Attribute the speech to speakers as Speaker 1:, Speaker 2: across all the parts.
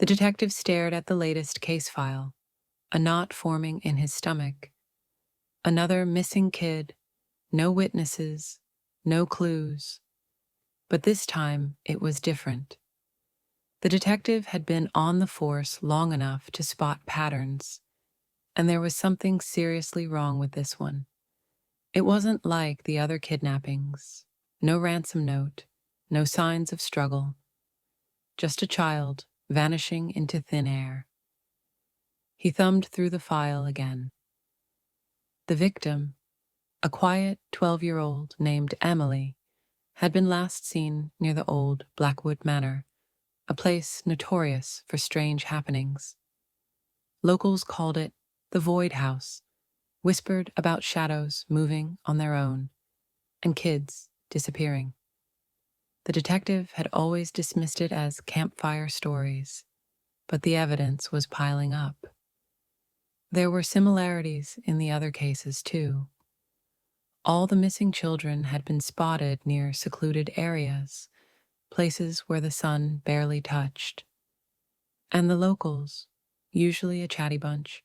Speaker 1: The detective stared at the latest case file, a knot forming in his stomach. Another missing kid, no witnesses, no clues. But this time it was different. The detective had been on the force long enough to spot patterns, and there was something seriously wrong with this one. It wasn't like the other kidnappings. No ransom note, no signs of struggle. Just a child vanishing into thin air. He thumbed through the file again. The victim, a quiet 12-year-old named Emily, had been last seen near the old Blackwood Manor, a place notorious for strange happenings. Locals called it the Void House, whispered about shadows moving on their own, and kids disappearing. The detective had always dismissed it as campfire stories, but the evidence was piling up. There were similarities in the other cases, too. All the missing children had been spotted near secluded areas, places where the sun barely touched. And the locals, usually a chatty bunch,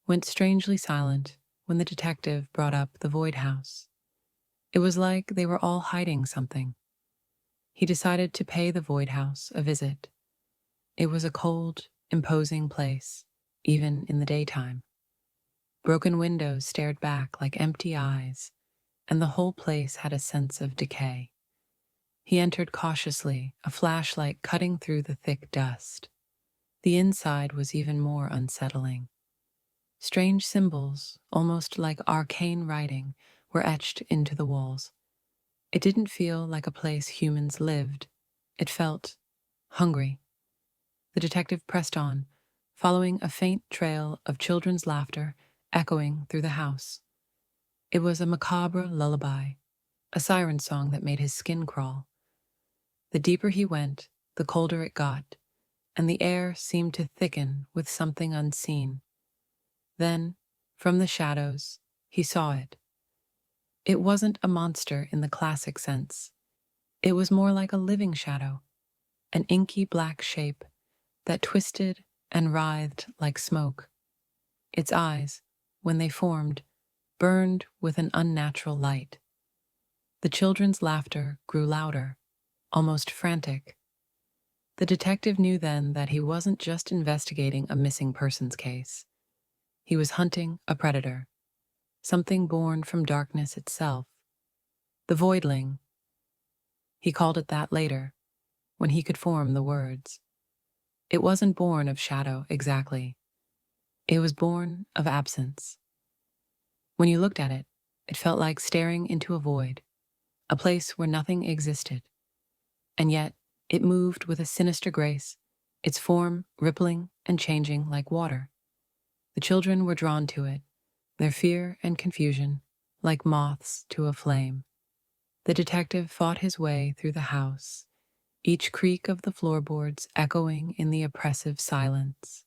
Speaker 1: went strangely silent when the detective brought up the Void House. It was like they were all hiding something. He decided to pay the Void House a visit. It was a cold, imposing place, even in the daytime. Broken windows stared back like empty eyes, and the whole place had a sense of decay. He entered cautiously, a flashlight cutting through the thick dust. The inside was even more unsettling. Strange symbols, almost like arcane writing, were etched into the walls. It didn't feel like a place humans lived. It felt hungry. The detective pressed on, following a faint trail of children's laughter echoing through the house. It was a macabre lullaby, a siren song that made his skin crawl. The deeper he went, the colder it got, and the air seemed to thicken with something unseen. Then, from the shadows, he saw it. It wasn't a monster in the classic sense. It was more like a living shadow, an inky black shape that twisted and writhed like smoke. Its eyes, when they formed, burned with an unnatural light. The children's laughter grew louder, almost frantic. The detective knew then that he wasn't just investigating a missing persons case. He was hunting a predator, something born from darkness itself. The Voidling. He called it that later, when he could form the words. It wasn't born of shadow, exactly. It was born of absence. When you looked at it, it felt like staring into a void, a place where nothing existed. And yet, it moved with a sinister grace, its form rippling and changing like water. The children were drawn to it, their fear and confusion like moths to a flame. The detective fought his way through the house, each creak of the floorboards echoing in the oppressive silence.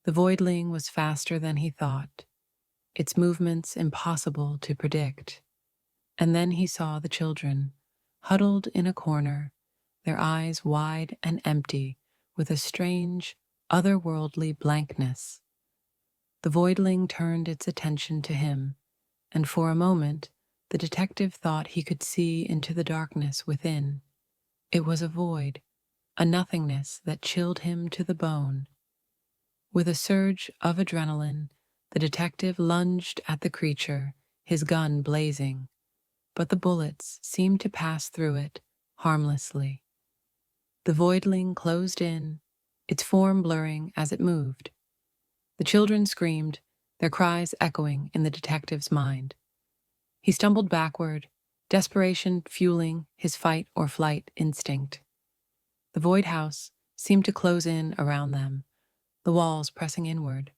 Speaker 1: The Voidling was faster than he thought, its movements impossible to predict. And then he saw the children, huddled in a corner, their eyes wide and empty with a strange, otherworldly blankness. The Voidling turned its attention to him, and for a moment the detective thought he could see into the darkness within. It was a void, a nothingness that chilled him to the bone. With a surge of adrenaline, the detective lunged at the creature, his gun blazing, but the bullets seemed to pass through it harmlessly. The Voidling closed in, its form blurring as it moved. The children screamed, their cries echoing in the detective's mind. He stumbled backward, desperation fueling his fight-or-flight instinct. The Void House seemed to close in around them, the walls pressing inward.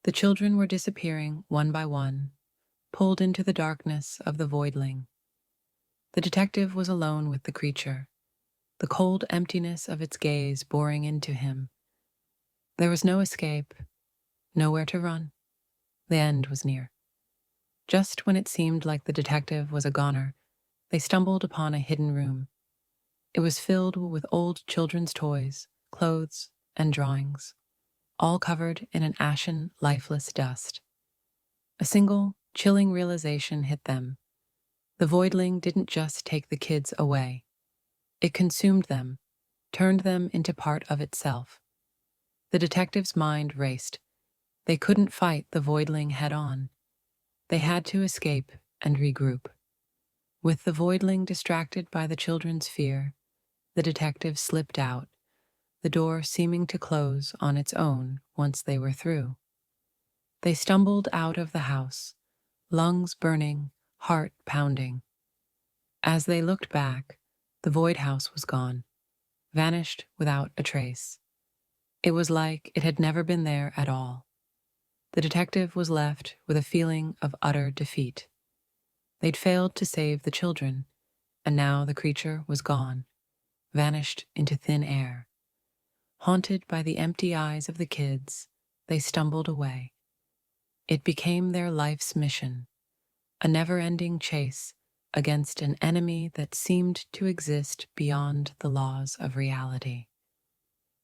Speaker 1: The children were disappearing one by one, pulled into the darkness of the Voidling. The detective was alone with the creature, the cold emptiness of its gaze boring into him. There was no escape, nowhere to run. The end was near. Just when it seemed like the detective was a goner, they stumbled upon a hidden room. It was filled with old children's toys, clothes, and drawings, all covered in an ashen, lifeless dust. A single, chilling realization hit them. The voidling didn't just take the kids away. It consumed them, turned them into part of itself. The detective's mind raced. They couldn't fight the voidling head-on. They had to escape and regroup. With the voidling distracted by the children's fear, the detective slipped out, the door seeming to close on its own once they were through. They stumbled out of the house, lungs burning, heart pounding. As they looked back, the void house was gone, vanished without a trace. It was like it had never been there at all. The detective was left with a feeling of utter defeat. They'd failed to save the children, and now the creature was gone, vanished into thin air. Haunted by the empty eyes of the kids, they stumbled away. It became their life's mission, a never-ending chase against an enemy that seemed to exist beyond the laws of reality.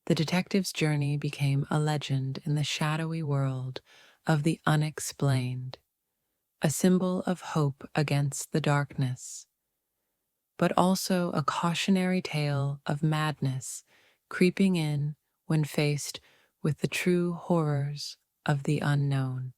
Speaker 1: The detective's journey became a legend in the shadowy world of the unexplained, a symbol of hope against the darkness, but also a cautionary tale of madness creeping in when faced with the true horrors of the unknown.